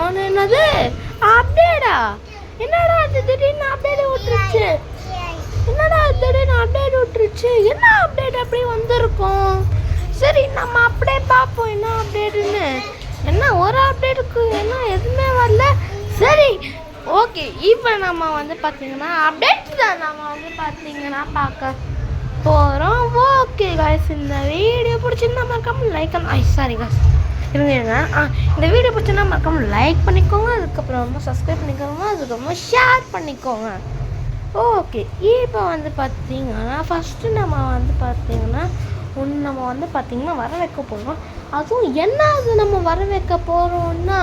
என்னது அப்டேட்டா? என்னடா அது திடீர்னு அப்டேட் விட்டுருச்சு? என்னடா திடீர்னு அப்டேட் விட்டுருச்சு? என்ன அப்டேட் அப்படி வந்திருக்கும்? சரி நம்ம அப்படியே பார்ப்போம் என்ன அப்டேட்டுன்னு. என்ன ஒரு அப்டேட்டுக்கு என்ன எதுவுமே வரல. சரி ஓகே, இப்போ நம்ம வந்து பார்த்தீங்கன்னா அப்டேட் தான் நம்ம வந்து பார்த்தீங்கன்னா பார்க்க போகிறோம். ஓகே காய்ஸ், இந்த வீடியோ பிடிச்சிருந்தா மறக்காம லைக் சாரி காய்ஸ் இருங்க இந்த வீடியோ பிடிச்சிருந்தா மறக்காம லைக் பண்ணிக்கோங்க, அதுக்கப்புறமா சப்ஸ்கிரைப் பண்ணிக்கோங்க, அதுக்கப்புறமா ஷேர் பண்ணிக்கோங்க. ஓகே, இப்போ வந்து பார்த்தீங்கன்னா ஃபஸ்ட்டு நம்ம வந்து பார்த்தீங்கன்னா நம்ம வந்து பார்த்தீங்கன்னா வர வைக்க போகிறோம். அதுவும் என்ன அது நம்ம வர வைக்க போகிறோம்னா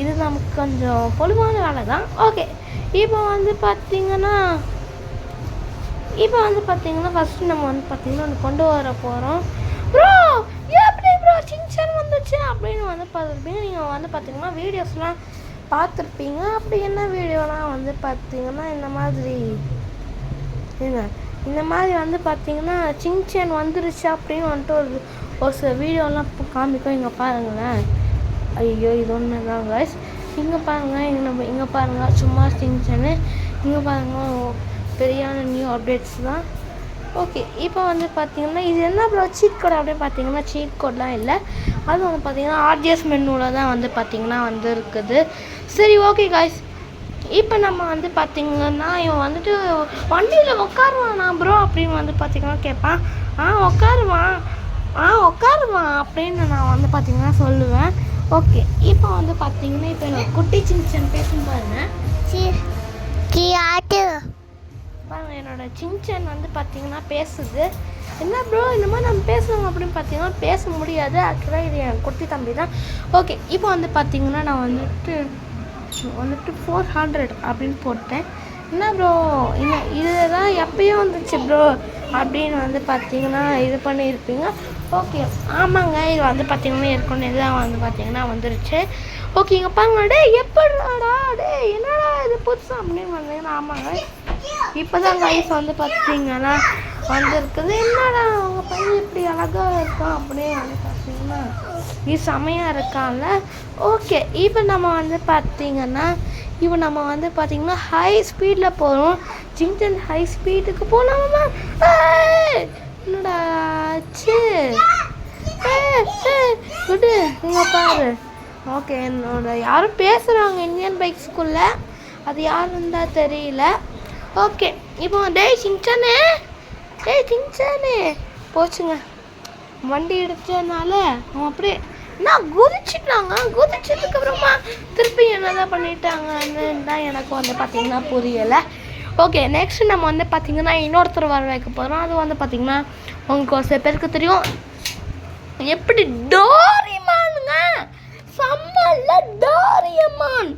இது நமக்கு கொஞ்சம் பொழுவான வேலை தான். ஓகே, இப்போ வந்து பார்த்தீங்கன்னா ஃபஸ்ட்டு நம்ம வந்து பார்த்தீங்கன்னா ஒன்று கொண்டு வர போகிறோம். ப்ரோ எப்படி ப்ரோ சின்சான் வந்துச்சு அப்படின்னு வந்து பார்த்துருப்பீங்க. நீங்கள் வந்து பார்த்தீங்கன்னா வீடியோஸ்லாம் பார்த்துருப்பீங்க. அப்படி என்ன வீடியோலாம் வந்து பார்த்தீங்கன்னா இந்த மாதிரி வந்து பார்த்தீங்கன்னா சின்சான் வந்துருச்சு அப்படின்னு வந்துட்டு ஒரு சில வீடியோலாம் காமிக்கும். இங்கே பாருங்களேன். ஐயோ இது ஒன்று தான் காய்ஸ். இங்கே பாருங்கள், இங்கே பாருங்கள் சும்மா சின்சானு. இங்கே பாருங்கள் பெரியான நியூ அப்டேட்ஸ் தான். ஓகே, இப்போ வந்து பார்த்தீங்கன்னா இது என்ன ப்ரோ சீட் கோட் அப்படின்னு பார்த்தீங்கன்னா சீட் கோட்லாம் இல்லை. அது வந்து பார்த்தீங்கன்னா ஆர்ஜிஎஸ் மெனுவில் தான் வந்து பார்த்தீங்கன்னா வந்து இருக்குது. சரி ஓகே காய்ஸ், இப்போ நம்ம வந்து பார்த்தீங்கன்னா இவன் வந்துட்டு வண்டியில் உட்காருவானா ப்ரோ அப்படின்னு வந்து பார்த்தீங்கன்னா கேட்பான். உட்காருவான் அப்படின்னு நான் வந்து பார்த்தீங்கன்னா சொல்லுவேன். ஓகே, இப்போ வந்து பார்த்தீங்கன்னா இப்போ எனக்கு குட்டி சின்சான் பேசும் பாருங்க. பாருங்க என்னோட சின்சான் வந்து பார்த்தீங்கன்னா பேசுது. என்ன ப்ரோ இந்த மாதிரி நம்ம பேசணும் அப்படின்னு பார்த்தீங்கன்னா பேச முடியாது. ஆக்சுவலாக இது என் குட்டி தம்பி தான். ஓகே, இப்போ வந்து பார்த்தீங்கன்னா நான் வந்துட்டு 400 அப்படின்னு போட்டேன். என்ன ப்ரோ இதுதான் எப்பயும் வந்துச்சு ப்ரோ அப்படின்னு வந்து பார்த்தீங்கன்னா இது பண்ணியிருப்பீங்க. ஓகே ஆமாங்க, இது வந்து பார்த்தீங்கன்னா ஏற்கனவே தான் வந்து பார்த்தீங்கன்னா வந்துருச்சு. ஓகே இங்கே பாருங்க, டே எப்படிடா டே என்னடா இது புதுசா அப்படின்னு வந்தீங்கன்னா ஆமாங்க இப்போ தான் கைஸ் வந்து பார்த்தீங்கன்னா வந்துருக்குது. என்னடா அவங்க பையன் இப்படி அழகாக இருக்கான் அப்படியே வந்து பார்த்தீங்கன்னா இது செமையாக இருக்கான்ல. ஓகே, இப்போ நம்ம வந்து பார்த்தீங்கன்னா ஹை ஸ்பீடில் போகிறோம். சின்சான் ஹை ஸ்பீடுக்கு போகலாமா? என்னடா ஆச்சு? குடு இங்கே பாரு. ஓகே, என்னோட யாரும் பேசுகிறாங்க இந்தியன் பைக் ஸ்கூலில், அது யாருன்னு தான் தெரியல. ஓகே, இப்போ டேய் சின்சானே போச்சுங்க. வண்டி இடிச்சதுனால அவன் அப்படியே குதிச்சதுக்கப்புறமா திருப்பி என்னதான் பண்ணிட்டாங்கன்னு தான் எனக்கு வந்து பார்த்தீங்கன்னா புரியலை. ஓகே, நெக்ஸ்ட் நம்ம வந்து பார்த்தீங்கன்னா இன்னொருத்தர் வர வைக்க போகிறோம். அது வந்து பார்த்தீங்கன்னா உங்களுக்கு ஒரு சில பேருக்கு தெரியும். எப்படி டோரிமானுங்க சம்மல்ல டோரியமான்.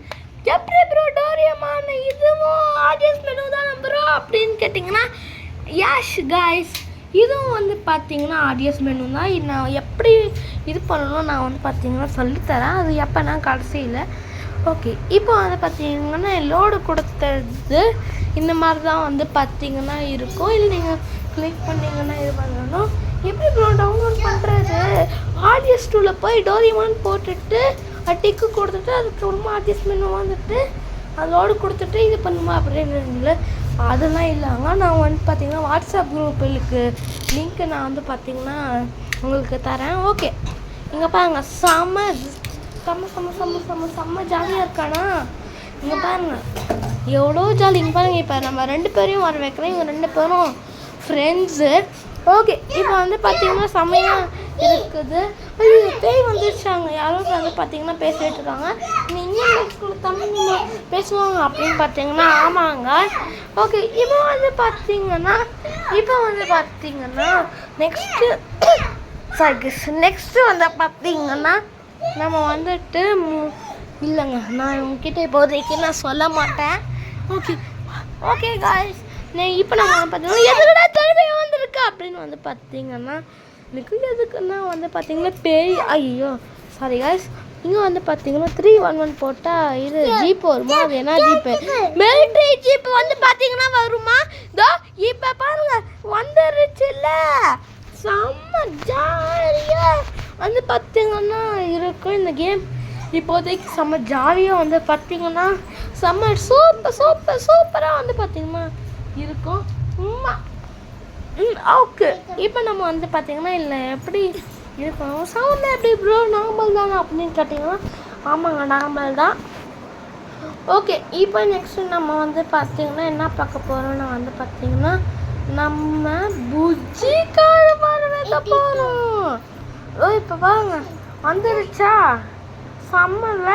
எப்படி ப்ரோ டோரியமான் இதுவும் ஆடியன்ஸ் மெனு தான் ப்ரோ அப்படின்னு கேட்டிங்கன்னா யாஷ் காய்ஸ், இதுவும் வந்து பார்த்தீங்கன்னா ஆடியன்ஸ் மெனு தான். நான் எப்படி இது பண்ணணும் நான் வந்து பார்த்தீங்கன்னா சொல்லித்தரேன். அது எப்போனா கடைசியில். ஓகே, இப்போ வந்து பார்த்தீங்கன்னா லோடு கொடுத்தது இந்த மாதிரி தான் வந்து பார்த்தீங்கன்னா இருக்கும். இல்லை நீங்கள் கிளிக் பண்ணிங்கன்னா இது பண்ணணும். எப்படி ப்ரோ டவுன்லோட் பண்ணுறது? ஆடியன்ஸ் டூவில் போய் டோரிமான் போட்டுட்டு டிக்கு கொடுத்துட்டு அதுக்கப்புறமா ஆடியன்ஸ் மெனு வந்துட்டு அதோடு கொடுத்துட்டு இது பண்ணுமா அப்படின்னு அதெல்லாம் இல்லைங்க. நான் வந்து பார்த்தீங்கன்னா வாட்ஸ்அப் குரூப்புக்கு லிங்க்கு நான் வந்து பார்த்தீங்கன்னா உங்களுக்கு தரேன். ஓகே, இங்கே பாருங்க செம்ம ஜாலியாக இருக்கானா? இங்கே பாருங்க எவ்வளோ ஜாலி. இங்கே பாருங்க, இப்போ நம்ம 2 பேரையும் வர வைக்கிறேன். இவங்க 2 பேரும் ஃப்ரெண்ட்ஸு. ஓகே, இப்போ வந்து பார்த்தீங்கன்னா செம்மையாக இருக்குது. பேய் வந்துருச்சாங்க. யாரும் வந்து பார்த்தீங்கன்னா பேசிகிட்டு இருக்காங்க. நீங்கள் ஸ்கூலில் தமிழ் பேசுவாங்க அப்படின்னு பார்த்தீங்கன்னா ஆமாங்க. ஓகே, இப்போ வந்து பார்த்தீங்கன்னா நெக்ஸ்ட்டு வந்து பார்த்தீங்கன்னா நம்ம வந்துட்டு இல்லைங்க, நான் உங்ககிட்ட இப்போதைக்கு நான் சொல்ல மாட்டேன். ஓகே காய்ஸ், இப்போ நம்ம பார்த்தீங்கன்னா எதுக்குடா தலைமை வந்திருக்கு அப்படின்னு வந்து பார்த்தீங்கன்னா எதுக்குன்னா வந்து பார்த்தீங்கன்னா பேய். ஐயோ சாரி காய்ஸ், இங்கே வந்து பார்த்தீங்கன்னா 311 போட்டால் இது ஜீப் வருமா? அது என்ன ஜீப்பு? மிலிட்ரி ஜீப் வந்து பார்த்தீங்கன்னா வருமா? இதோ இப்போ பாருங்க வந்துருச்சுல்ல. செம்ம ஜாலியாக வந்து பார்த்தீங்கன்னா இருக்கும் இந்த கேம். இப்போதைக்கு செம்ம ஜாலியாக வந்து பார்த்தீங்கன்னா செம்ம சூப்பராக வந்து பார்த்தீங்கன்னா இருக்கும். ஓகே, இப்போ நம்ம வந்து பார்த்தீங்கன்னா இல்லை எப்படி இருக்கும் சவுண்ட் எப்படி ப்ரோ நார்மல் தானே அப்படின்னு கேட்டிங்கன்னா ஆமாங்க நார்மல் தான். ஓகே, இப்போ நெக்ஸ்ட்டு நம்ம வந்து பார்த்தீங்கன்னா என்ன பார்க்க போகிறோம்னா வந்து பார்த்தீங்கன்னா நம்ம புஜ்ஜி கார வைக்க போகிறோம். இப்போ பாருங்க வந்துருச்சா செம்மல.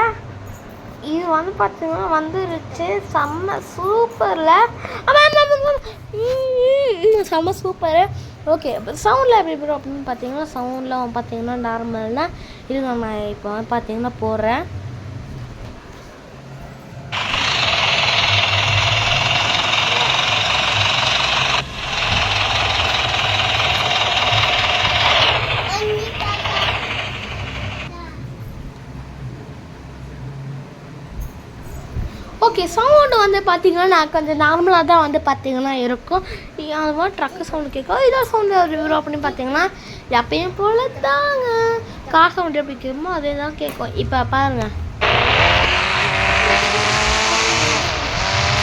இது வந்து பார்த்தீங்கன்னா வந்துருச்சு செம்ம சூப்பரில் செம்ம சூப்பரு. ஓகே, சவுண்டில் எப்படி ப்ரோ அப்படின்னு பார்த்தீங்கன்னா சவுண்டில் பார்த்தீங்கன்னா நார்மல்னால் இது நான் இப்போ பார்த்தீங்கன்னா போடுறேன். ஓகே, சவுண்டு வந்து பார்த்தீங்கன்னா நான் கொஞ்சம் நார்மலாக தான் வந்து பார்த்தீங்கன்னா இருக்கும். அது மாதிரி ட்ரக்கு சவுண்டு கேட்கும். இதான் சவுண்டு வரும் அப்படின்னு பார்த்தீங்கன்னா எப்பயும் போல தாங்க கார் சவுண்டு எப்படி கேட்குமோ அதே தான் கேட்கும். இப்போ பாருங்கள்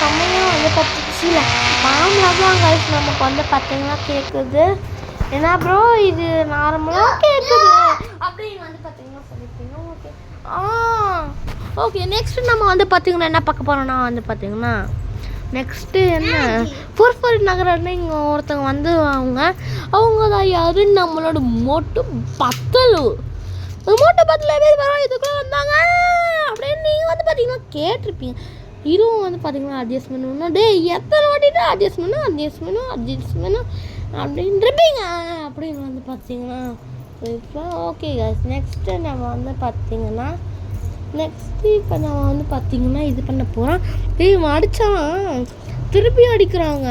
செம்மையாக வந்து பார்த்துச்சுல நார்மலாக தான் கைஸ் நமக்கு வந்து பார்த்தீங்கன்னா கேட்குது. ஏன்னா ப்ரோ இது நார்மலாக கேட்குது அப்படின்னு வந்து பார்த்தீங்கன்னா சொல்லியிருப்பீங்க. ஓகே ஓகே, நெக்ஸ்ட்டு நம்ம வந்து பார்த்திங்கன்னா என்ன பார்க்க போகிறோம்னா வந்து பார்த்திங்கன்னா நெக்ஸ்ட்டு என்ன ஃபோர் நகரன்னு இங்கே ஒருத்தவங்க வந்து அவங்க தான் யாரு நம்மளோட மோட்டு பத்தலு பேர் வரோம் இதுக்குள்ளே வந்தாங்க அப்படின்னு நீங்கள் வந்து பார்த்தீங்கன்னா கேட்டிருப்பீங்க. இதுவும் வந்து பார்த்தீங்கன்னா அட்ஜஸ்ட் பண்ணணும்னா எத்தனை வாட்டிட்டு அட்ஜஸ்ட் பண்ணணும் அப்படின்ட்டுருப்பீங்க அப்படின்னு வந்து பார்த்தீங்கன்னா இப்போ ஓகே கைஸ், நெக்ஸ்ட்டு நம்ம வந்து பார்த்தீங்கன்னா நெக்ஸ்ட்டு இப்போ நம்ம வந்து பார்த்தீங்கன்னா இது பண்ண போகிறோம். அடித்தான் திருப்பி அடிக்கிறாங்க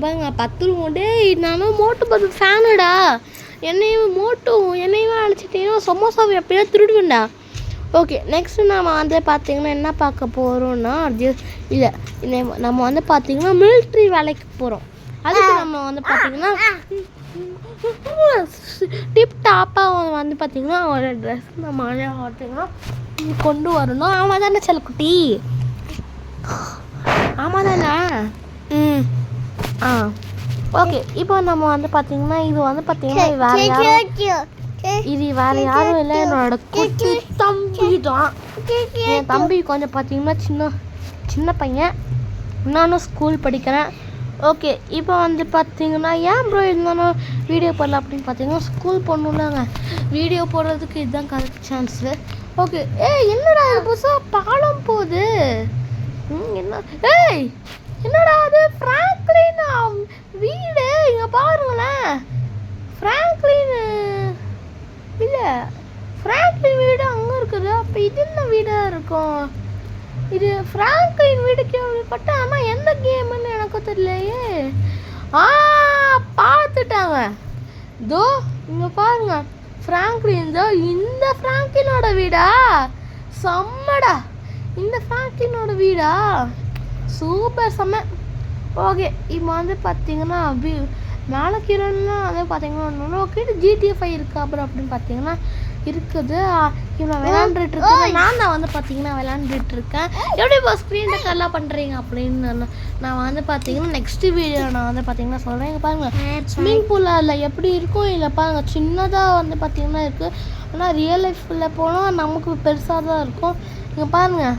பாருங்க 10 நானும் மோட்டு 10 ஃபேனுடா என்னையும் அடிச்சிட்டேன்னா சமோசாவை எப்படியோ திருடுவேண்டா. ஓகே, நெக்ஸ்ட்டு நம்ம வந்து பார்த்திங்கன்னா என்ன பார்க்க போகிறோன்னா இல்லை நம்ம வந்து பார்த்திங்கன்னா மிலிட்ரி வேலைக்கு போகிறோம். அதுக்கு நம்ம வந்து பார்த்திங்கன்னா டிப் டாப்பாக வந்து பார்த்திங்கன்னா ஒரு ட்ரெஸ் நம்ம பார்த்திங்கன்னா கொண்டு வரணும். ஆமாம் தானே செல்லக்குட்டி? ஆமாம் தானே? ஓகே, இப்போ நம்ம வந்து பார்த்தீங்கன்னா இது வந்து பார்த்தீங்கன்னா இது வேறு யாரும் இல்லை, என்னோட குட்டி தம்பி தான். என் தம்பி கொஞ்சம் பார்த்தீங்கன்னா சின்ன பையன், நானும் ஸ்கூல் படிக்கிறேன். ஓகே, இப்போ வந்து பார்த்தீங்கன்னா ஏன் ப்ரோ இருந்தாலும் வீடியோ போடல அப்படின்னு பார்த்தீங்கன்னா ஸ்கூல் போடணும்லாங்க. வீடியோ போடுறதுக்கு இதுதான் கரெக்ட் சான்ஸு. ஓகே, என்னடா அது புதுசாக பாலம் போகுது என்னடா அது ஃப்ராங்க்லின் வீடு இங்கே பாருங்களேன். ஃப்ராங்க்லின் வீடு அங்கே இருக்குது. அப்போ இது என்ன வீடாக இருக்கும்? இது ஃப்ராங்க்லின் வீடு கேள்விப்பட்டேன், ஆனால் எந்த கேமுன்னு எனக்கு தெரியலையே. பார்த்துட்டாங்க தோ இங்கே பாருங்க ஃப்ராங்க்லின் தான். இந்த ஃப்ராங்க்லினோட வீடா செம்மடா, இந்த ஃப்ராங்க்லினோட வீடா சூப்பர் செம்ம. ஓகே, இப்போ வந்து பார்த்தீங்கன்னா மேலே கீழன்னா வந்து பார்த்தீங்கன்னா கிட்ட GTA 5 இருக்கா அப்புறம் அப்படின்னு பார்த்தீங்கன்னா இருக்குது. இவ்வளோ விளையாண்டுட்டு இருக்கேன். நான் வந்து பார்த்தீங்கன்னா விளையாண்டுட்டு இருக்கேன். எப்படி இப்போ ஸ்க்ரீன் ரெக்கார்ட்லாம் பண்ணுறீங்க அப்படின்னு நான் வந்து பார்த்தீங்கன்னா நெக்ஸ்ட் வீடியோ நான் வந்து பார்த்தீங்கன்னா சொல்கிறேன். இங்கே பாருங்கள் ஸ்விம்மிங் பூலில் எப்படி இருக்கும் இல்லை பாருங்கள் சின்னதாக வந்து பார்த்தீங்கன்னா இருக்குது. ஆனால் ரியல் லைஃப்பில் போனால் நமக்கு பெருசாக தான் இருக்கும். இங்கே பாருங்கள்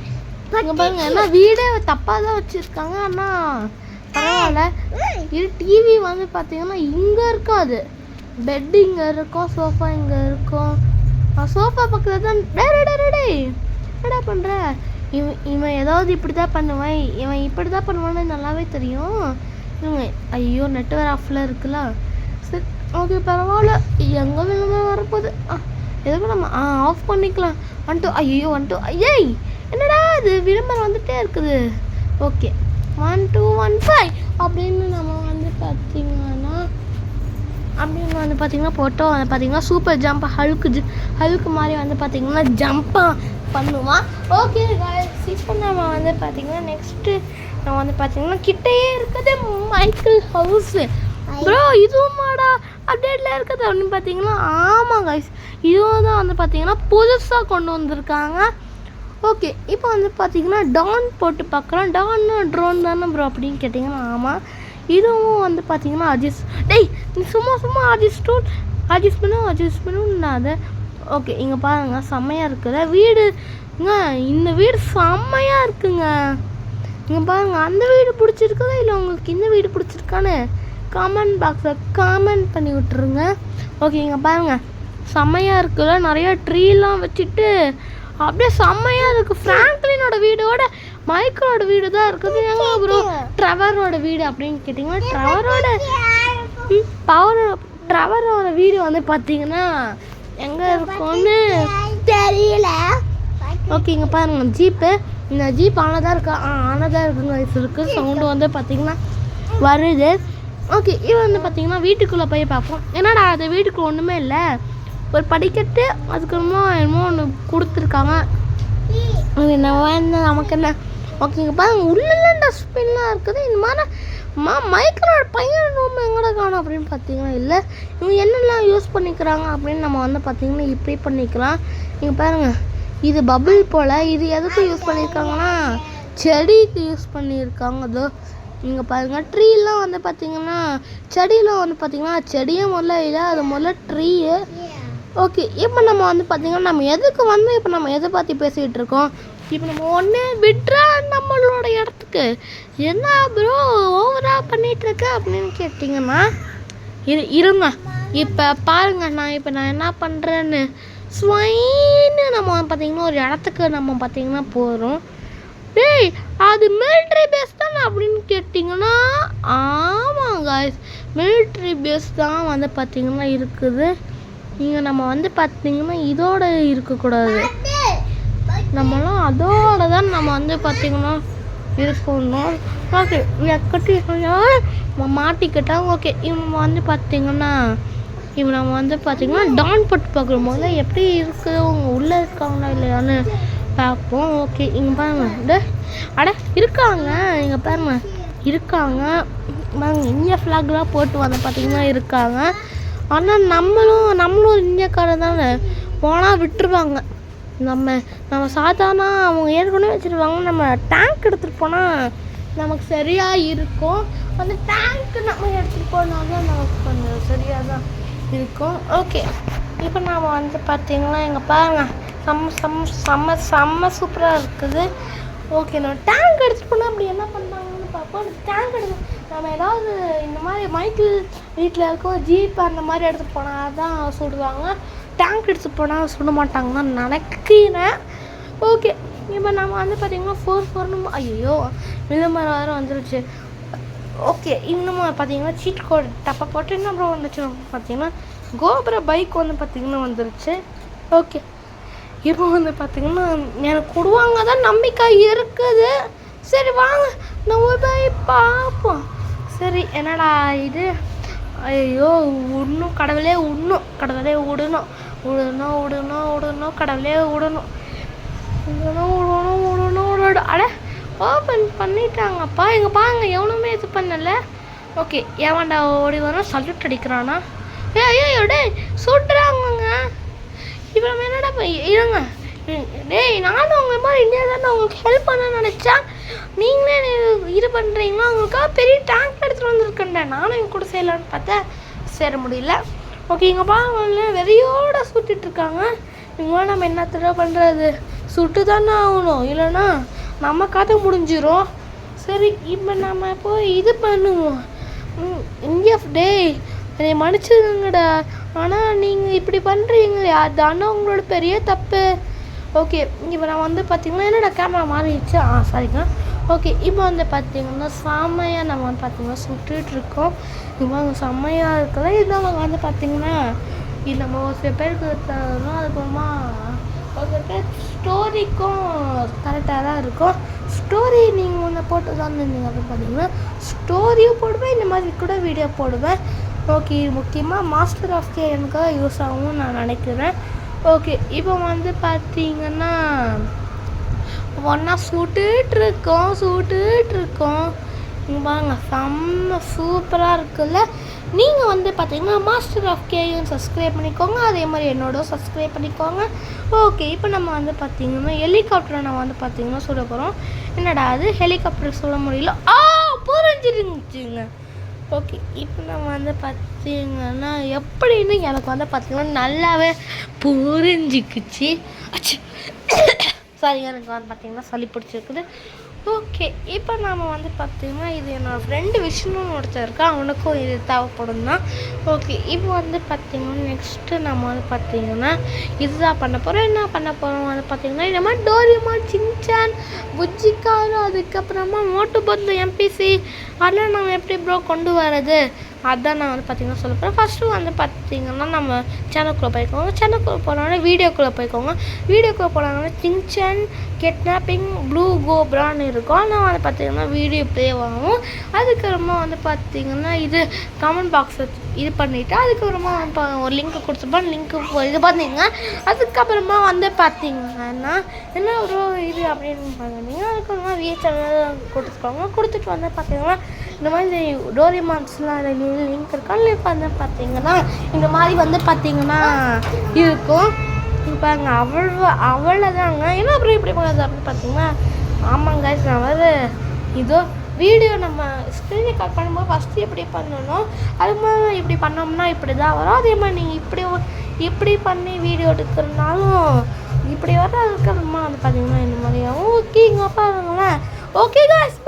ஏன்னா வீடே தப்பாக தான் வச்சுருக்காங்க, ஆனால் பரவாயில்ல. இது டிவி வந்து பார்த்தீங்கன்னா இங்கே இருக்காது, பெட் இங்கே இருக்கும், சோஃபா இங்கே இருக்கும். சோஃபா பக்கத்தில் தான் என்னடா பண்ணுற இவன் ஏதாவது இப்படி தான் பண்ணுவான், இவன் இப்படி தான் பண்ணுவான்னு நல்லாவே தெரியும். ஐயோ நெட் வேறு ஆஃபில் இருக்குல்ல. சரி ஓகே பரவாயில்ல, எங்கே வேணுமே வரப்போகுது. எதுக்கும் நம்ம ஆஃப் பண்ணிக்கலாம். என்னடா இது விளம்பரம் வந்துட்டே இருக்குது. ஓகே 1215 அப்படின்னு நம்ம வந்து பார்த்தீங்கன்னா போட்டோ வந்து பார்த்தீங்கன்னா சூப்பர் ஜம்ப் ஹல்க்கு மாதிரி வந்து பார்த்தீங்கன்னா ஜம்ப்பாக பண்ணுவான். ஓகே இப்போ நம்ம வந்து பார்த்தீங்கன்னா நெக்ஸ்ட்டு நம்ம வந்து பார்த்தீங்கன்னா கிட்டேயே இருக்குது மைக்கேல் ஹவுஸு. ப்ரோ இதுவுமாடா அப்டேட்டில் இருக்குது அப்படின்னு பார்த்தீங்கன்னா ஆமாம் கைஸ், இதுவும் தான் வந்து பார்த்தீங்கன்னா புதுசாக கொண்டு வந்திருக்காங்க. ஓகே இப்போ வந்து பார்த்தீங்கன்னா டான் போட்டு பார்க்குறோம். டான்னு ட்ரோன் தானே ப்ரோ அப்படின்னு கேட்டிங்கன்னா ஆமாம். இதுவும் வந்து பார்த்தீங்கன்னா டேய் நீ சும்மா அட்ஜஸ்ட் பண்ணுன்னு. ஓகே இங்கே பாருங்கள் செம்மையாக இருக்குல்ல வீடுங்க. இந்த வீடு செம்மையாக இருக்குங்க. இங்கே பாருங்கள் அந்த வீடு பிடிச்சிருக்குதா இல்லை உங்களுக்கு இந்த வீடு பிடிச்சிருக்கான்னு கமெண்ட் பாக்ஸில் காமெண்ட் பண்ணி விட்டுருங்க. ஓகே இங்கே பாருங்கள் செம்மையாக இருக்குல்ல, நிறையா ட்ரீலாம் வச்சுட்டு அப்படியே செம்மையாக இருக்குது. ஃப்ராங்க்லினோட வீடோட மைக்கேலோட வீடு தான் இருக்குது. எங்க ப்ரோ ட்ரெவரோட வீடு அப்படின்னு கேட்டிங்கன்னா ட்ரெவரோட வீடு வந்து பார்த்தீங்கன்னா எங்கே இருக்கும்னு தெரியல. ஓகே இங்கே பாருங்க ஜீப்பு. இந்த ஜீப் ஆனதாக இருக்குங்க இருக்குது. சவுண்டு வந்து பார்த்தீங்கன்னா வருது. ஓகே இது வந்து பார்த்தீங்கன்னா வீட்டுக்குள்ளே போய் பார்ப்போம். என்னடா அது வீட்டுக்குள்ளே ஒன்றுமே இல்லை, ஒரு படிக்கட்டு அதுக்கப்புறமா என்னமோ ஒன்று கொடுத்துருக்காங்க. அது என்ன நமக்கு என்ன. ஓகே இங்கே பாருங்க உள்ளெல்லாம் டஸ்ட்பின்லாம் இருக்குது. இந்த மாதிரி மைக்கேலோட பையன் ரூம் எங்கடா காணும் அப்படின்னு பார்த்தீங்கன்னா இல்லை. இவங்க என்னெல்லாம் யூஸ் பண்ணிக்கிறாங்க அப்படின்னு நம்ம வந்து பார்த்தீங்கன்னா இப்படி பண்ணிக்கலாம். நீங்கள் பாருங்கள் இது பபுள் போல். இது எதுக்கு யூஸ் பண்ணியிருக்காங்கன்னா செடிக்கு யூஸ் பண்ணியிருக்காங்க. அதோ நீங்கள் பாருங்கள் ட்ரீலாம் வந்து பார்த்தீங்கன்னா செடியெலாம் வந்து பார்த்தீங்கன்னா செடியே முதல்ல இல்லை, அது முதல்ல ட்ரீயு. ஓகே இப்போ நம்ம வந்து பார்த்தீங்கன்னா நம்ம எதுக்கு வந்து இப்போ நம்ம எதை பற்றி பேசிகிட்டு இருக்கோம். இப்போ நம்ம ஒன்று விட்றா நம்மளோட இடத்துக்கு என்ன ப்ரோ ஓவராக பண்ணிகிட்ருக்க அப்படின்னு கேட்டிங்கன்னா இருங்க இப்போ பாருங்கள் நான் என்ன பண்ணுறேன்னு ஸ்வைன்னு நம்ம பார்த்தீங்கன்னா ஒரு இடத்துக்கு நம்ம பார்த்தீங்கன்னா போகிறோம். டேய் அது மிலிட்ரி பேஸ் தானே அப்படின்னு கேட்டிங்கன்னா ஆமாம் காய்ஸ் மிலிட்ரி பேஸ் தான் வந்து பார்த்திங்கன்னா இருக்குது. இங்கே நம்ம வந்து பார்த்திங்கன்னா இதோட இருக்கக்கூடாது, நம்மளாம் அதோட தான் நம்ம வந்து பார்த்திங்கன்னா இருக்கணும். ஓகே கட்டி மாட்டிக்கிட்டால் ஓகே இவங்க வந்து பார்த்திங்கன்னா நம்ம வந்து பார்த்திங்கன்னா டான் போட்டு பார்க்குற போது எப்படி இருக்குது அவங்க உள்ளே இருக்காங்களா இல்லையான்னு பார்ப்போம். ஓகே இங்கே பாருங்க இருக்காங்க. இங்கே பாருங்க இருக்காங்க பாருங்க இந்தியா ஃப்ளாக்லாம் போட்டு வந்து பார்த்திங்கன்னா இருக்காங்க. ஆனால் நம்மளும் இந்தியாக்காரன் தானே போனால் விட்டுருவாங்க. நம்ம சாதாரண அவங்க ஏற்கனவே வச்சுருவாங்க. நம்ம டேங்க் எடுத்துகிட்டு போனால் நமக்கு சரியாக இருக்கும். அந்த டேங்க்கு நம்ம எடுத்துகிட்டு போனால் தான் நமக்கு கொஞ்சம் சரியாக தான் இருக்கும். ஓகே இப்போ நாம் வந்து பார்த்திங்கன்னா எங்கள் பாருங்க செம்ம சூப்பராக இருக்குது. ஓகே நம்ம டேங்க் எடுத்துகிட்டு போனால் அப்படி என்ன பண்ணுறாங்கன்னு பார்ப்போம். அந்த டேங்க் எடுத்து நம்ம ஏதாவது இந்த மாதிரி மைக்கிள் வீட்டில் இருக்க ஜீப் அந்த மாதிரி எடுத்துகிட்டு போனால் தான் சுடுவாங்க. டேங்க் எடுத்துகிட்டு போனால் சுட மாட்டாங்க தான் நினைக்கிறேன். ஓகே இப்போ நம்ம வந்து பார்த்திங்கன்னா 4 ஐயோ விளம்பரம் வேறு வந்துருச்சு. ஓகே இன்னும் பார்த்திங்கன்னா சீட் கோட் டப்பை போட்டு என்ன அப்புறம் வந்துச்சு பார்த்திங்கன்னா கோபுர பைக் வந்து பார்த்திங்கன்னா வந்துருச்சு. ஓகே இப்போ வந்து பார்த்திங்கன்னா எனக்கு கொடுவாங்க தான் நம்பிக்கை இருக்குது. சரி வாங்க நம்ம போய் பார்ப்போம். சரி என்னடா இது ஐயோ கடவுளே விடணும் கடவுளே விடணும் அட ஓப்பன் பண்ணிட்டாங்கப்பா. இங்கே பாருங்க எவனுமே இது பண்ணலை. ஓகே ஏவாண்டா ஓடி வரோம் சல்யூட் அடிக்கிறானா டே சுட்டுறாங்கங்க. இப்போ நம்ம என்னடா இருங்க டேய் நானும் உங்களை மாதிரி இந்தியா தானே உங்களுக்கு ஹெல்ப் பண்ண நினச்சா நீங்களே இது பண்ணுறீங்களா. உங்களுக்காக பெரிய டேங்க் எடுத்துகிட்டு வந்துருக்கேன்டா. நானும் எங்கள் கூட செய்யலான்னு பார்த்தா சேர முடியல. ஓகே இங்கே பாருங்க வெறியோட சுட்டுட்ருக்காங்க. இவங்களாம் நம்ம என்ன தடவை பண்ணுறது சுட்டு தானே ஆகணும், இல்லைன்னா நம்ம கதை முடிஞ்சிடும். சரி இப்போ நம்ம போய் இது பண்ணுவோம். இந்தியா டே என்னை மன்னிச்சுங்கடா, ஆனால் நீங்கள் இப்படி பண்ணுறீங்களே அதானே உங்களோட பெரிய தப்பு. ஓகே இப்போ நான் வந்து பார்த்திங்கன்னா என்னோட கேமரா மாறிடுச்சு. சரிங்க. ஓகே இப்போ வந்து பார்த்திங்கன்னா செம்மையாக நம்ம வந்து பார்த்திங்கன்னா சுட்டுட்ருக்கோம். இப்போ அங்கே செம்மையாக இருக்குல்ல. இது அவங்க வந்து பார்த்திங்கன்னா இது நம்ம ஒரு சில பேருக்கு தரோம். அதுக்கப்புறமா ஒரு சில பேர் ஸ்டோரிக்கும் கரெக்டாக தான் இருக்கும். ஸ்டோரி நீங்கள் ஒன்று போட்டு தான் இருந்தீங்க அப்படின்னு பார்த்தீங்கன்னா ஸ்டோரியும் போடுவேன், இந்த மாதிரி கூட வீடியோ போடுவேன். ஓகே முக்கியமாக மாஸ்டர் ஆஃப் கேனுக்காக யூஸ் ஆகும்னு நான் நினைக்கிறேன். ஓகே இப்போ வந்து பார்த்திங்கன்னா ஒன்றா சுட்டுட்ருக்கோம். இங்கே பாருங்க செம்ம சூப்பராக இருக்குல்ல. நீங்கள் வந்து பார்த்தீங்கன்னா மாஸ்டர் ஆஃப் கேயும் சப்ஸ்கிரைப் பண்ணிக்கோங்க, அதே மாதிரி என்னோட சப்ஸ்கிரைப் பண்ணிக்கோங்க. ஓகே, இப்போ நம்ம வந்து பார்த்திங்கன்னா ஹெலிகாப்டரை நம்ம வந்து பார்த்திங்கன்னா சொல்ல போகிறோம். என்னடா அது ஹெலிகாப்டர் சொல்ல முடியல, புரிஞ்சிருந்துச்சுங்க. ஓகே, இப்போ நம்ம வந்து பார்த்திங்கன்னா எப்படின்னு எனக்கு வந்து பார்த்திங்கன்னா நல்லாவே புரிஞ்சிக்குச்சு. சாரி, எனக்கு வந்து பார்த்திங்கன்னா சளி பிடிச்சிருக்குது. ஓகே, இப்போ நாம் வந்து பார்த்திங்கன்னா இது என்னோடய ஃப்ரெண்டு விஷ்ணுன்னு ஒருத்தர் இருக்கா, அவனுக்கும் இது தேவைப்படும் தான். ஓகே, இப்போ வந்து பார்த்திங்கன்னா நெக்ஸ்ட்டு நம்ம வந்து பார்த்திங்கன்னா இதுதான் பண்ண போகிறோம். என்ன பண்ண போகிறோம் வந்து பார்த்திங்கன்னா இந்த மாதிரி டோரிமான், சின்சான், புஜ்ஜிக்காரு, அதுக்கப்புறமா மோட்டு பந்து, எம்பிசி அதெல்லாம் நம்ம எப்படி ப்ரோ கொண்டு வரது, அதுதான் நான் வந்து பார்த்திங்கன்னா சொல்ல போகிறேன். ஃபஸ்ட்டு வந்து பார்த்திங்கன்னா நம்ம சேனலுக்குள்ளே போய்க்கோங்க. சேனலுக்குள்ளே போனோடனே வீடியோக்குள்ளே போய்க்கோங்க. வீடியோக்குள்ளே போனாங்கன்னா சின்சான் கிட்னாப்பிங் ப்ளூ கோப்ரான்னு இருக்கும். நான் வந்து பார்த்திங்கன்னா வீடியோ ப்ளே ஆகும். அதுக்கப்புறமா வந்து பார்த்திங்கன்னா இது கமெண்ட் பாக்ஸை இது பண்ணிவிட்டு அதுக்கப்புறமா ஒரு லிங்க்கு கொடுத்துருப்பேன், லிங்க்கு இது பண்ணிங்க. அதுக்கப்புறமா வந்து பார்த்திங்கன்னா என்ன ஒரு இது அப்படின்னு பார்த்தீங்கன்னா அதுக்கப்புறமா சேனல் கொடுத்துருக்காங்க. கொடுத்துட்டு வந்து பார்த்திங்கன்னா இந்த மாதிரி டோரிமான்ஸ்லாம் லிங்க் இருக்கா, இப்போ வந்து பார்த்திங்கன்னா இந்த மாதிரி வந்து பார்த்திங்கன்னா இருக்கும். பாருங்க, அவ்வளோதாங்க. என்ன அப்புறம் இப்படி பண்ணுறது அப்படின்னு பார்த்தீங்கன்னா, ஆமாங்க நான் வந்து இதோ வீடியோ நம்ம ஸ்க்ரீன் ரெக்கார்ட் பண்ணும்போது ஃபஸ்ட்டு எப்படி பண்ணணும், அது மாதிரி இப்படி பண்ணோம்னா இப்படி தான் வரும். அதே மாதிரி நீங்கள் இப்படி பண்ணி வீடியோ எடுக்கிறதுனாலும் இப்படி வர அதுக்கப்புறமா வந்து பார்த்திங்கன்னா இந்த மாதிரி ஓகேங்க பாருங்களேன். Okay guys,